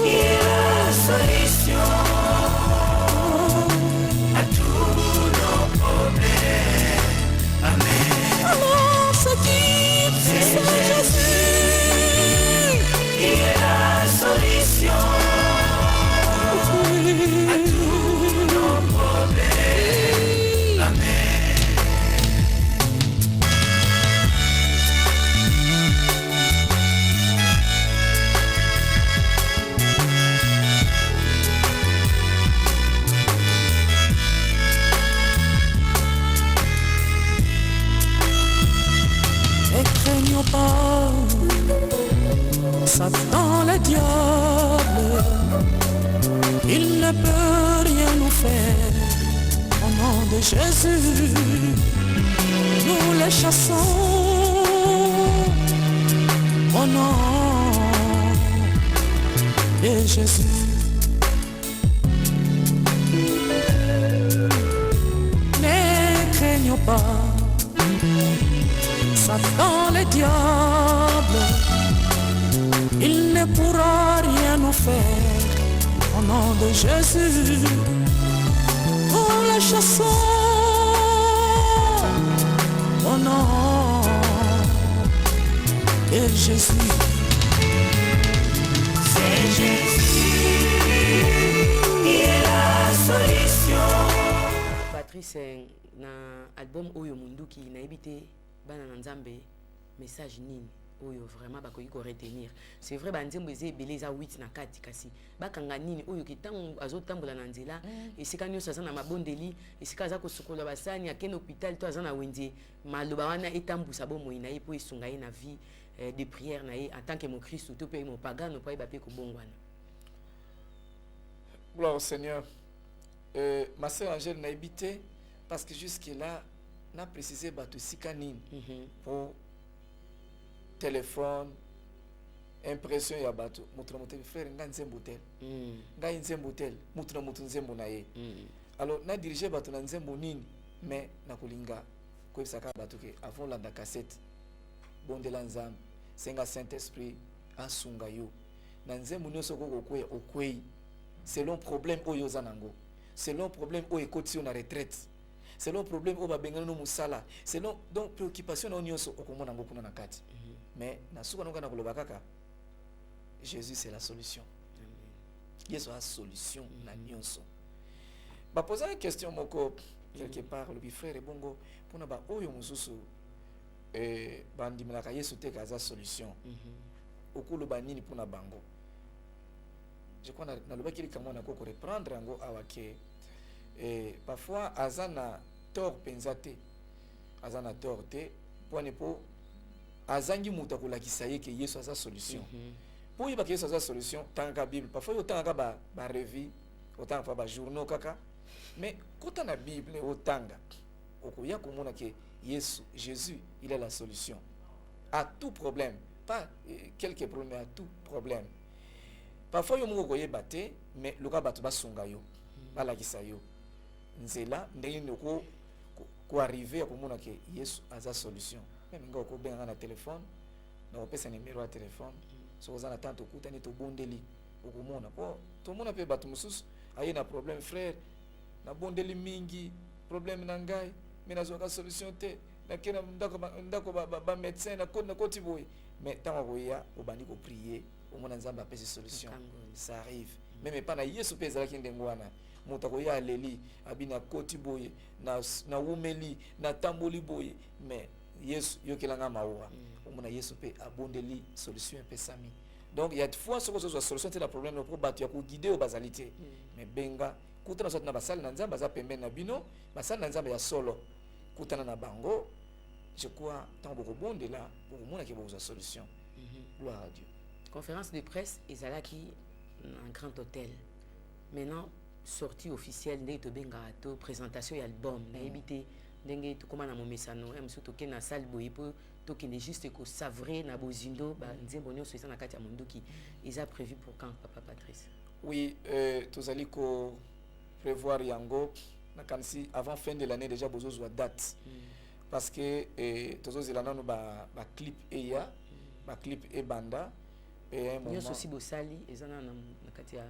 qui est la solution à tous nos problèmes. Amen. Alors c'est qui? C'est Jésus qui est la solution à tous nos problèmes. Amen. Craignons pas Satan le diable, il ne peut rien nous faire. Au nom de Jésus, nous les chassons. Au nom de Jésus. Ne craignons pas Satan le diable, il ne pourra rien nous faire. Au nom de Jésus, nous les chassons. Au nom de Jésus. C'est Jésus qui est la solution. Patrice, na album Oyo Munduki na ebité bana na Nzambe message nini oyo vraiment bakoki ko retenir. C'est vrai banzembo eze beleza 8 na kati kasi bakanga nini oyo kitango azotambola na nzela esika nyonso aza na mabondeli esika aza kosukola basani akende hôpital to aza na wenze maloba wana etambusa bomoi na ye po esunga ye na vie de prière na ye en tant que mon Christ to pe mo pagano pa ba pe ko bongwana. Gloire au Seigneur. Ma sœur Angèle n'a habité parce que jusque-là, n'a précisé bateau sikanine pour téléphone, impression ya bateau. Moutra frère, n'a nzembo tel. N'a nzembo tel. Moutra nzembo na ye. Alors, n'a dirigé bateau na nzembo nini, mais n'a kulinga. Kwa saka bateau ke avant la cassette. Bonde lanzam, senga Saint-Esprit, asunga yo. Na nzembo nyoso ko okwe okwei. Selon problème oyo zanango. Selon problème oyo ekoti na retraite. Selon problème oyo babengana no musala. Selon donc préoccupation na nyonso okomona ngo kuna na kati. Mais na suka nonga na koloba kaka. Jésus c'est la solution. Yesu a solution na nyonso. Ba poser une question moko quelque part le frère bongo pona ba oyo mususu bandimela ka Yesu te kaza solution. Okulu ba nini pona bango. Je crois que dans le bac il commence à reprendre en awake parfois azana tort penzate azana torte pour ne pas azangi muta ko lakisa ye que Yesu a sa solution pour y ba que Yesu a sa solution tant que Bible parfois autant ka ba revue autant ka ba journaux kaka mais quand na Bible otanga okoya komona que Jésus il a la solution à tout problème pas quelques problèmes à tout problème. Parfois yo moko koyeba te mais loka bato basunga yo balakisa yo nzela ndenge ndoko ko arriver à komona ke Yesu aza solution même ngo ko benga na téléphone na opesa numéro ya téléphone so ozana tanto kutani to bondeli okomona po to mona pe bato mususu aye na problème frère na bondeli mingi problème na ngai mais na zoka solution te na kena ndako ba médecin na koti boy mais tant koya obandi ko prier au moins nzamba apesi solution ça arrive même pas na Yesu pe ezalaki ndengo wana moto koya leli abina koti boye na umeli na tamboli boye mais Yesu yokelanga mawa au moins Yesu pe abondeli solution pesami. Donc il y a des fois ce que soit solution c'est le problème pour battre ko guider au basalité mais benga kutana sote na basali na nzamba za pembe na bino basali na nzamba ya solo kutana na bango je crois tant beaucoup bon de là pour mona ke boza solution. Gloire à Dieu. Conférence de presse ezalaki un grand hôtel. Maintenant sortie officielle ndenge to benga to présentation ya album na ebité ndenge to koma na momesano em surtout ke na salle boye po to kende juste ko savrer na bozindo ba nzembo nyonso esa na kati ya mondoki eza prévu pour quand papa Patrice? Oui, tozali ko prévoir yango na kanisi avant fin de l'année déjà bozo zwa date. Parce que tozozela nanu ba clip eya ba clip e banda et un moment nyonso si bosali ezana na kati ya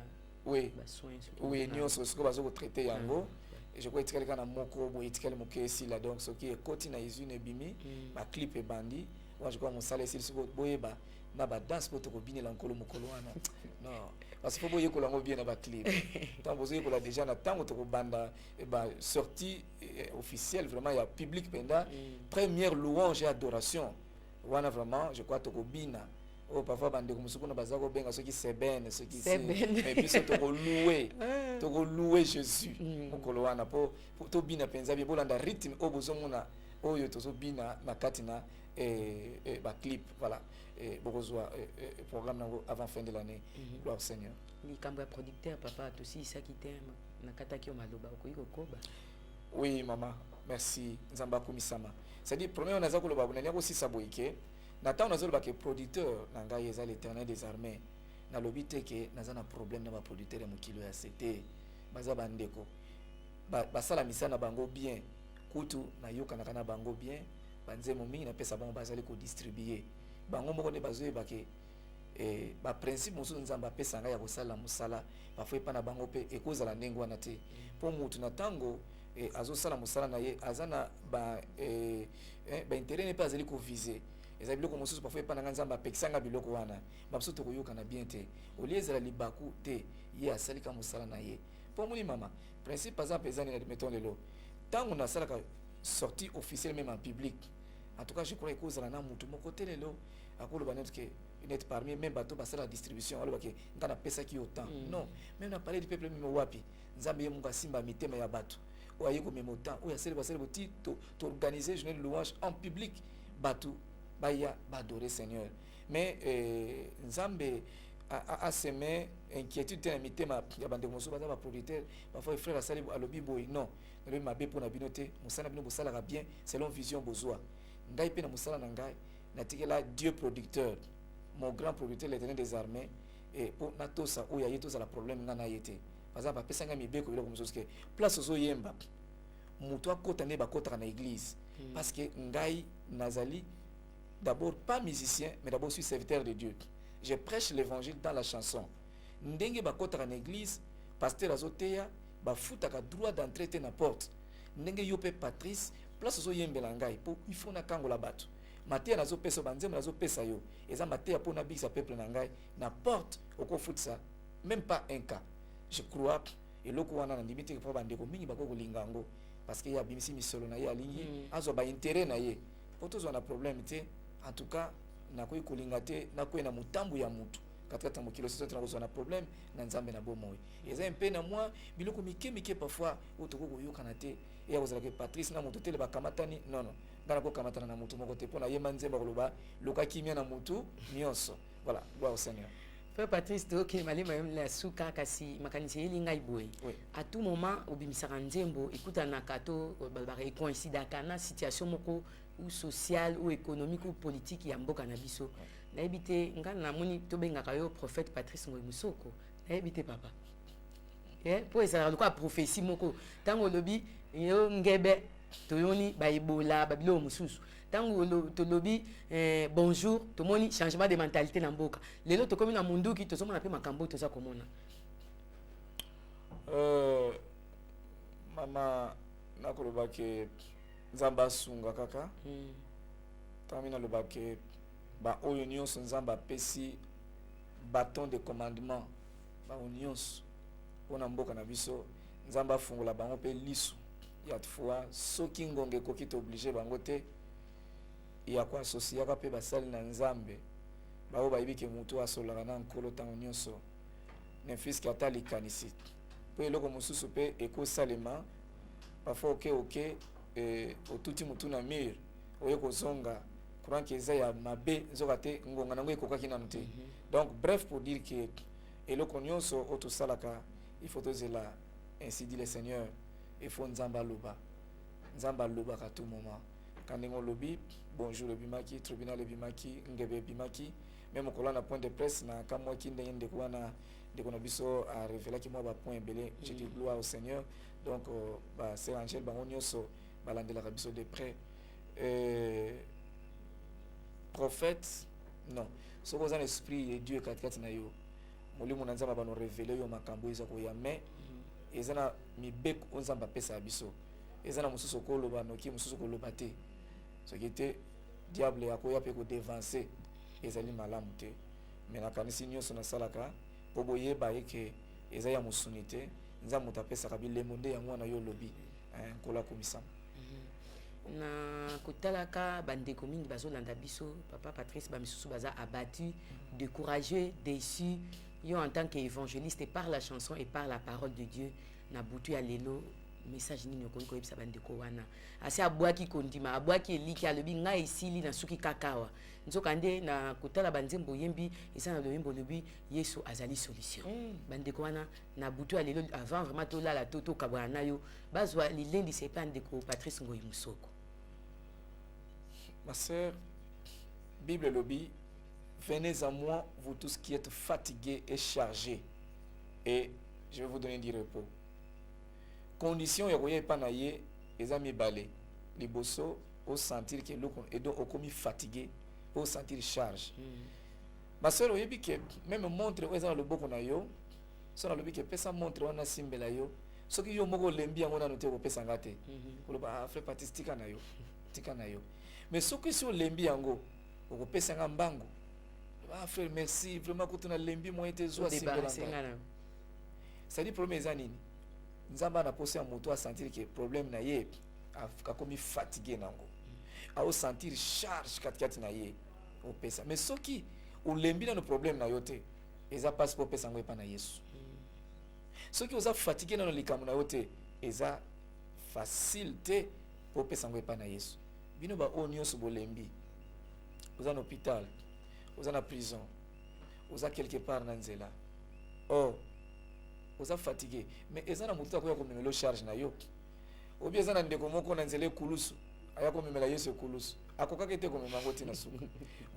oui ba soins oui nyonso siko bazo traiter yango et je crois etikali kana moko bo etikali mokesi la donc ce qui est koti na izune bimi ba clip e bandi moi je crois mon salaire si siko boyeba na ba danse poto ko binela nkolo mokolo wana non parce que faut boye ko lango bien na ba clip tant bozo ko la déjà na tango to ko banda e ba sortie officielle vraiment il y a public penda première louange et adoration wana vraiment je crois to ko bina oh parfois bande comme sukuna bazako benga ceux qui seben ceux qui mais puis to ko louer Jésus mokolo wana po to bina penza bi bolanda rythme o bozomona oyo to bina na katina ba clip voilà et bokozwa programme nango avant fin de l'année. Gloire au Seigneur. Ni kamba producteur papa to si ça qui t'aime na kataki o maloba ko koba. Oui maman merci nzamba komisama c'est-à-dire premier on a za ko loba bonania ko si saboike na ta on a zo loba ke producteur na ngai eza l'Éternel des armées na lobite ke naza na problème na ba producteur ya mokilo ya CT baza bandeko basala misana bango bien kutu na yoka na kana bango bien banzemo mingi na pesa bango bazali ko distribuer bango moko ne bazoyeba ke ba principe mosu nzamba pesa ngai ya kosala musala bafoi pa na bango pe ekozala ndenge wana te po mutu na tango azosala musala na ye azana ba intérêt ne pas azali ko viser ezali biloko mosusu parfois pa na nzamba pekisanga biloko wana babiso to koyoka na bien te olie ezala libaku te ye asalika musala na ye po muli mama principe par exemple ezani na mettons lelo tango na salaka sortie officielle même en public En tout cas, je crois que vous avez tout mon côté lelo net parmi même bateau passer la distribution alors que on a pesa qui autant. Non, même on a parlé du peuple même wapi. Nzambe munga simba mitema ya bato. O ayeko même autant. O ya celle boti to organiser journée de louange en public bato baya adorer Seigneur. Mais Nzambe a semé inquiétude dans mitema ya bande moso baza ba producteur parfois frère asali alobi boy non. Le mabe pour na binote musala bino bosala bien selon vision besoin. Ngai pe na musala na ngai natikela Dieu producteur, mon grand producteur l'Éternel des armées, et pour natosa ou yaye toza la problème ngana yete par exemple pesa nga mibeko bilo comme que place ozo yemba muto akota ne bakota na église parce que ngai nazali d'abord pas musicien mais d'abord suis serviteur de Dieu. Je prêche l'évangile dans la chanson. Ndenge bakota na église pasteur azoteya ba futaka droit d'entrée na porte. Ndenge yope Patrice place ozo yembela ngai pour il faut na kango la bato. Maté nazo pesa banzema nazo pesa yo. Eza maté pour na bikisa peuple na ngai na porte oko futsa même pas un cas. Je crois et loko wana na ndimite ko bandeko mingi bakoko lingango parce que ya bimisi misolo na ye alingi azo ba intérêt na ye. Poto zo na problème te en tout cas na ko kolingate na ko na mutambu ya mutu. Katika mokilo sisi tunakozo na problème na nzambe na bomoyi. Eza un peu na moi biloko mike parfois otoko koyoka na te et ozala ke Patrice na mutu tele bakamatani non non. Dans la kamatana na mutu moko te pona ye manzemba koloba loka kimia na mutu nyonso. Voilà, gloire au Seigneur. Frère Patrice, tu ok, malé même la souka kasi makanisi elinga iboy. À tout moment obimisaka nzembo ekuta na kato balbare coïncide kana situation moko ou sociale ou économique ou politique ya mboka na biso. Na ebité ngana na moni to bengaka yo prophète Patrice Ngoyi Musoko. Na ebité papa. Pour ça quoi prophétie moko tango lobi yo ngebe toyoni ba ebola ba bilo mususu tango to lobi bonjour to moni changement de mentalité na mboka lelo to komi na munduki to somona pe makambo to za komona mama nakoloba ke nzamba sunga kaka tamina loba ke ba oyo nyonso nzamba pesi bâton de commandement ba nyonso pona mboka na biso nzamba fungola bango pe lisu ya fois soki ngonge koki to obligé bango te ya kwa associer ka pe basali na nzambe bao bayibi ke mutu asolaka na nkolo tango nyonso ne fiski atali kanisi pe eloko mosusu pe ekosalema parfois oke otuti mutu na mire oye kozonga courant ke eza ya mabe nzoka te ngonga nango ekokaki nanu te. Donc bref pour dire que eloko nyonso otosalaka il faut tozela ainsi dit le Seigneur. Il faut nzamba loba à tout moment. Quand on lobby, bonjour le bimaki, tribunal le bimaki, ngebe bimaki, même au na point de presse na kamwa ki ndenge ko na de kono biso a révéler ki moi ba point belé, je dis gloire au Seigneur. Donc bah c'est Angel ba onyoso balandela biso de près. Prophète non. So ko za l'esprit de Dieu katikati na yo. Molimo na nzamba ba no révéler yo makambo iza ko ya mais ezana mibeko onzamba pesa biso ezana mususu koloba noki mususu koloba te so qui était diable yakoya pe ko devancer ezali malamu te mais na kanisi nyonso na salaka po boyeba eke ezaya musunite nzambe tapesa kabile monde ya mwana yo lobi kola komisama na kotalaka bandeko mingi bazolanda biso papa Patrice bamisusu baza abattu découragé déçu yo en tant qu'évangéliste par la chanson et par la parole de Dieu na butu ya lelo message nini okoni ko yebisa bandeko wana asi abwaki kondima abwaki eliki alobi nga esili na suki kakawa nzoka nde na kotala banzembo yembi esa na loyembo lobi Yesu azali solution bandeko wana na butu ya lelo avant vraiment to la toto kabwana yo bazwa lilendi c'est pas ndeko Patrice Ngoyi Musoko. Ma sœur, Bible lobi venez à moi, vous tous qui êtes fatigués et chargés, et je vais vous donner du repos. Condition ya koye panaye ezami balé. Liboso au sentir que l'eau est donc au commis fatigué, au sentir charge. Ma sœur oyebi que même montre où est le boko na yo, so na lobi que pesa montre wana simbela yo, so ki yo moko lembi yango na note ko pesa ngate. Ko ba frère patistika na yo, tika na yo. Mais ce que sur lembi yango, ko pesa ngambango. Ah frère merci vraiment que tu na lembi moi ete zo simbela. Ça dit problème ezanini. Nzamba na posé à moto à sentir que problème na ye a commis fatigué nango. a sentir charge katikati na ye opesa mais soki olembi na no problème na yo te eza passe pour pesa ngo epa na Yesu soki oza fatigué na no likambo na yo te eza facile te pour pesa ngo epa na Yesu bino ba o nyonso bolembi oza na hôpital oza na prison oza quelque part na nzela oh oza fatigué mais eza na mutu akoya komemela charge na yo obi eza na ndeko moko na nzela ekulusu aya komemela Yesu ekulusu akokaka ete komema ngo tina suka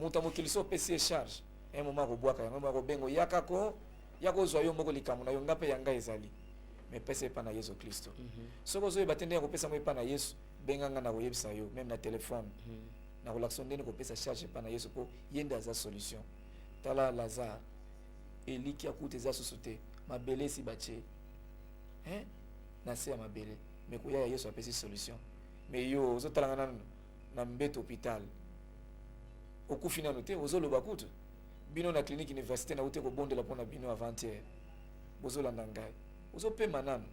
mutu amokili so pesi charge un moment akobwaka yango moko bengo yakako yakozwa yo moko likambo na yo ngape yanga ezali mais pesa epa na Yesu Kristo soko zo ebatende ya kopesa mo epa na Yesu benganga na koyebisa yo même na téléphone na relation ndeni kopesa charge epa na Yesu po yenda za solution tala Lazare eliki akute za susute mabele si bache na se ya mabele mais koya ya Yesu apesi solution mais yo ozo talanga na mbeto hôpital okufi nano te ozo loba kutu bino na clinique université na ute ko bondela pona bino avant-hier bozo landa ngai ozo pema nano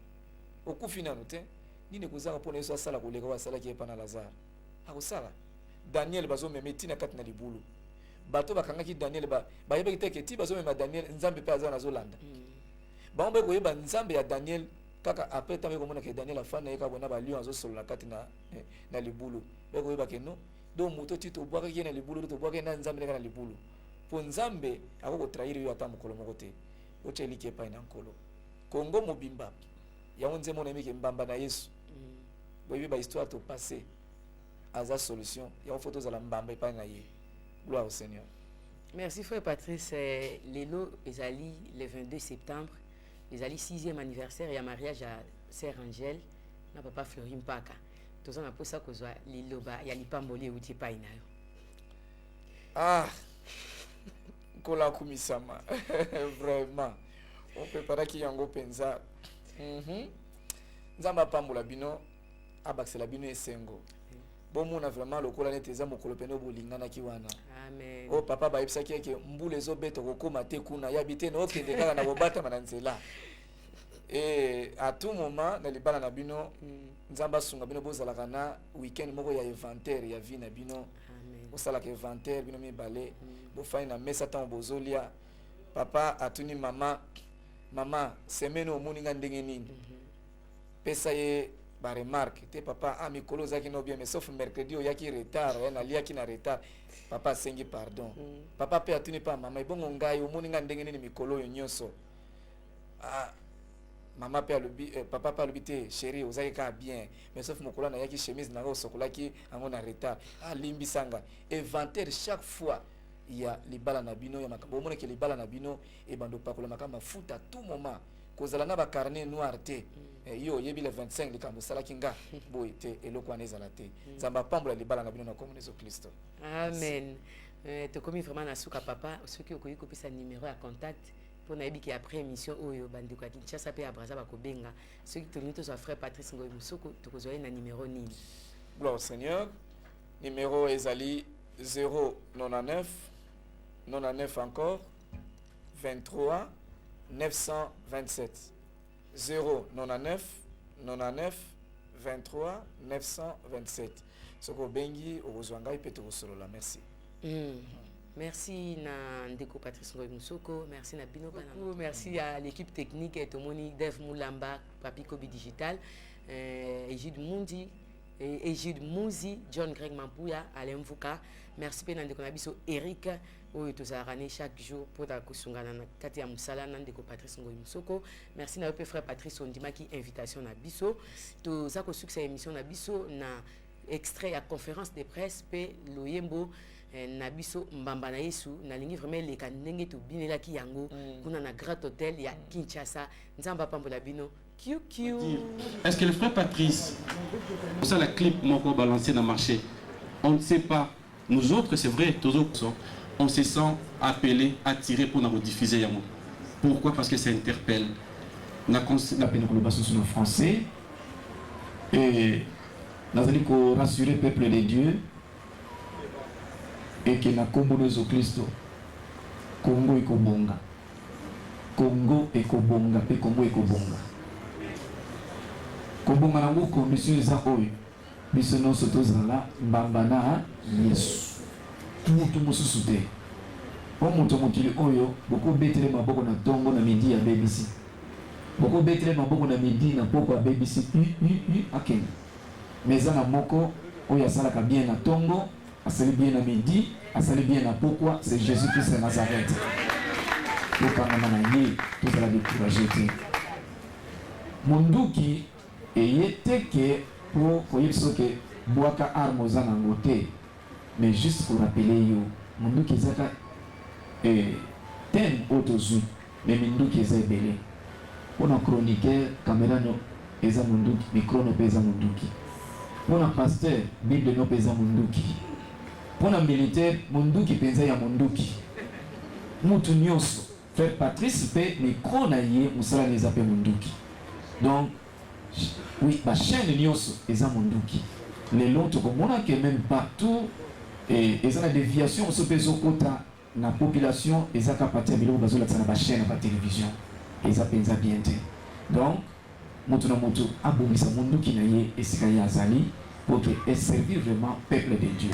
okufi nano te nini kozaka pona Yesu asala koleka wasala ki epa na Lazare akosala Daniel bazo memeti na kati na libulu bato bakangaki Daniel ba yebeki teke ti bazo mema Daniel nzambe pe azana zolanda baombe ko yeba nzambe ya Daniel kaka après tambe komona ke Daniel afana yeka bona ba lion azo solo kati na libulu beko yeba ke no do muto ti to bwaka ki na libulu to bwaka na nzambe na libulu po nzambe akoko trahir yo ata mukolo moko te oche like pa ina nkolo Kongo mobimba ya onze mona mike mbamba na Yesu boyebi ba histoire to passé aza solution ya photo za la mbamba pa na ye gloire au Seigneur. Merci frère Patrice. Lelo ezali le 22 septembre ezali 6e anniversaire ya mariage à sœur Angèle na papa Fleury Mpaka toza na posa kozwa liloba ya lipamboli euti pa ina yo kola kumisama vraiment on prépare ki yango penza nzamba pambola bino abaksela bino esengo bomona vraiment lokola nete eza mokolo pene bolingana ki wana amen o papa ba yebisaki ke mbule ezobeto kokoma te kuna ya bite na okende kaka na kobata na nzela à tout moment na libala na bino nzamba sunga bino bozalaka na weekend moko ya inventaire ya vie na bino osalaka inventaire bino mibale bofai na mesa ntango bozolia papa atuni mama semaine omoni nga ndenge nini pesa ye ba remarque te papa mikolo zaki no bien mais sauf mercredi oyaki retard na liaki na retard papa asengi pardon papa pe atuni pa mama ibongo ngai omoni nga ndenge nini mikolo yo nyonso mama pe alobi papa pa alobi te chérie ozaki ka bien mais sauf mokolo na yaki chemise na ngo sokolaki ango na retard limbisanga inventaire chaque fois ya libala na bino ya makambo omona ke libala na bino e bando pakola makamba futa tout moment kozala na ba carnet noir te yo yebi le 25 likambo salaki nga boy te eloko anezala te zamba pambola libala na bino na komona Yesu Kristo amen te komi vraiment na suka papa soki okoyi kopesa numéro ya contact pour na ebiki après émission oyo bandi kwa Kinshasa pe abraza bakobenga soki tolingi tozwa frère Patrice Ngoyi Musoko tokozwa na numéro nini gloire au Seigneur numéro ezali 099 99 encore 23 927 099 99 23 927 soko bengi okozwa ngai pe tokosolola merci. Merci na ndeko Patrice Ngoyi Musoko, merci na bino bana. Merci à l'équipe technique et Tomoni Dev Moulamba, Papi Kobi Digital, Egide Mouzi, John Greg Mampuya, Alain Mvuka. Merci pe na ndeko na biso Eric oyo tozarane chaque jour pour ta kusungana na kati ya musala na ndeko Patrice Ngoyi Musoko. Merci na pe frère Patrice Ondimaki invitation na biso. Toza ko succès émission na biso na extrait à conférence de presse pe loyembo na biso mbamba na Yesu na lingi vraiment le kanenge to binela ki yango kuna na Grand Hotel ya Kinshasa nzamba pambola bino QQ. Est-ce que le frère Patrice pour ça la clip moko balancé dans le marché on ne sait pas nous autres c'est vrai tous autres on se sent appelés attirés pour nous diffuser yango pourquoi parce que ça interpelle na peine que le basso sur le français et nous allons rassurer le peuple de Dieu et que na Congo Yesu Kristo Congo ekobonga Congo ekobonga pe Congo ekobonga kobonga na condition za oyo biso nyonso tozala mbamba na Yesu mutu mosusu te po moto mokili oyo bokobetele maboko na ntongo na midi ya bebisi bokobetele maboko na midi na poko ya bebisi akende mais eza na moko oyo asalaka bien na ntongo asali bien na midi asali bien na pokwa c'est Jésus-Christ de Nazareth tokangama na ye tozala découragé te monduki eye teke po koyebi soki bwaka arme oza nango te mais juste pour rappeler yo monduki ezaka thème oyo tozwi mais minduki eza ebele mpona chroniqueur caméra no eza monduki micro no mpe eza monduki mpona pasteur bible no mpe eza monduki mpona militaire monduki mpenza ya monduki mutu nyonso frère Patrice mpe micro na ye mosala na eza mpe monduki donc oui bachaîne nyonso eza monduki lelo tokomona ke même partout eza na déviation mosusu mpe ezokota na population ezaka parti ya biloko bazolakisa na bachaîne na batélévision eza mpenza bien te donc moto na moto abongisa monduki na ye esika ye azali pour que servir vraiment peuple de Dieu.